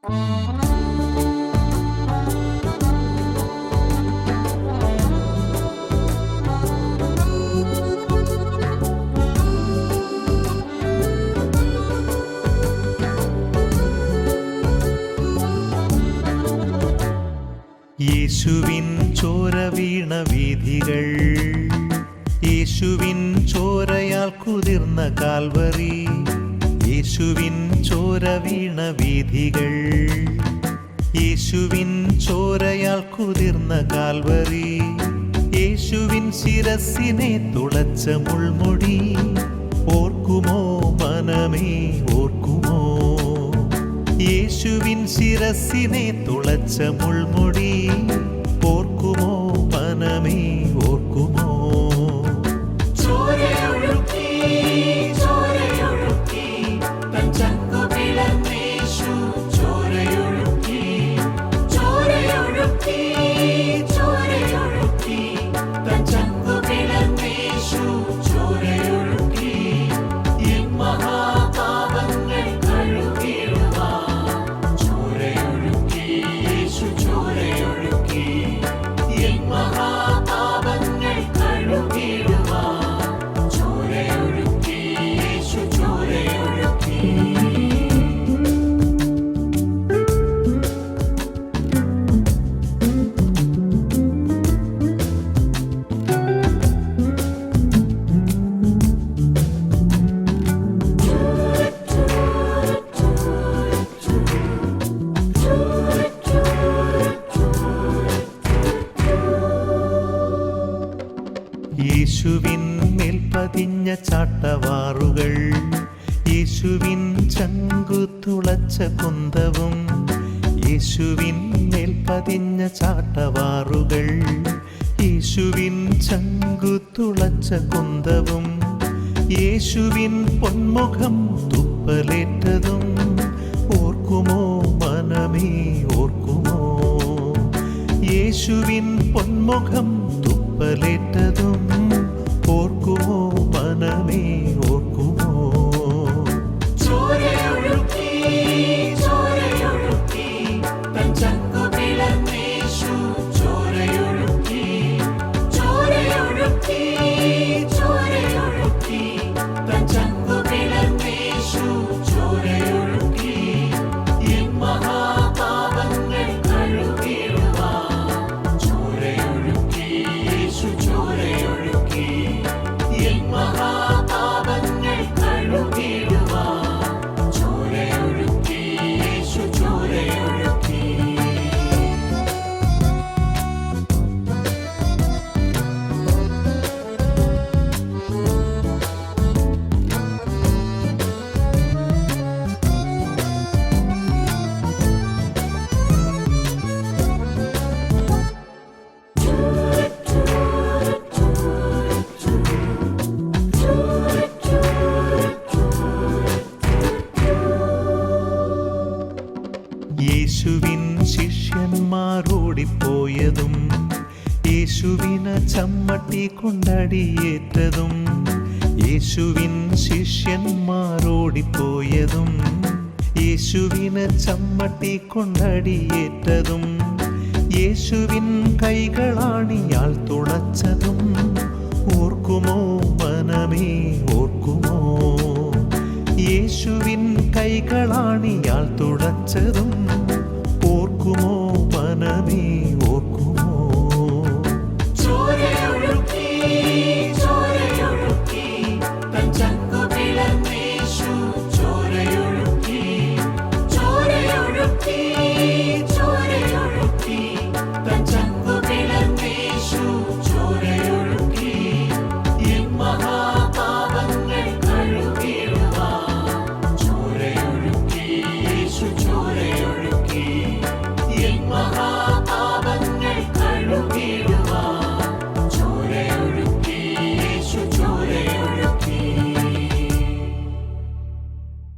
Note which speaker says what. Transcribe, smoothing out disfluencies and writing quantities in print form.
Speaker 1: യേശുവിൻ ചോര വീണ വീഥികൾ, യേശുവിൻ ചോരയാൽ കുതിർന്ന കാൽവറി. യേശുവിൻ ചോര വീണ വീഥികൾ, യേശുവിൻ ചോരയാൽ കുതിർന്ന കാൽവറി. യേശുവിൻ ശിരസിനെ തുളച്ച മുൾമുടി ഓർക്കുമോ മനമേ, ഓർക്കുമോ? യേശുവിൻ ശിരസിനെ തുളച്ച മുൾമുടി ഓർക്കുമോ മനമേ, ഓർക്കുമോ? യേശുവിൻ മേൽ പതിഞ്ഞ ചാട്ടവാറുകൾ, യേശുവിൻ ചങ്കു തുളച്ച കുന്തവും. യേശുവിൻ മേൽ പതിഞ്ഞ ചാട്ടവാറുകൾ, യേശുവിൻ ചങ്കു തുളച്ച കുന്തവും. യേശുവിൻ പൊന്മുഖം തുപ്പലേറ്റതും ഓർക്കുമോ മനമേ, ഓർക്കുമോ? യേശുവിൻ പൊന്മുഖം തുപ്പലേറ്റതും ഓർക്കുമോ മനമേ, ഓർക്കുമോ? യേശുവിൻ ശിഷ്യന്മാരോടിപ്പോയതും, യേശുവിന് ചമ്മട്ടി കൊണ്ടടിയേറ്റതും. യേശുവിൻ ശിഷ്യന്മാരോടിപ്പോയതും, യേശുവിന് ചമ്മട്ടി കൊണ്ടടിയേറ്റതും. യേശുവിൻ കൈകളാണിയാൽ തുളച്ചതും ഓർക്കുമോ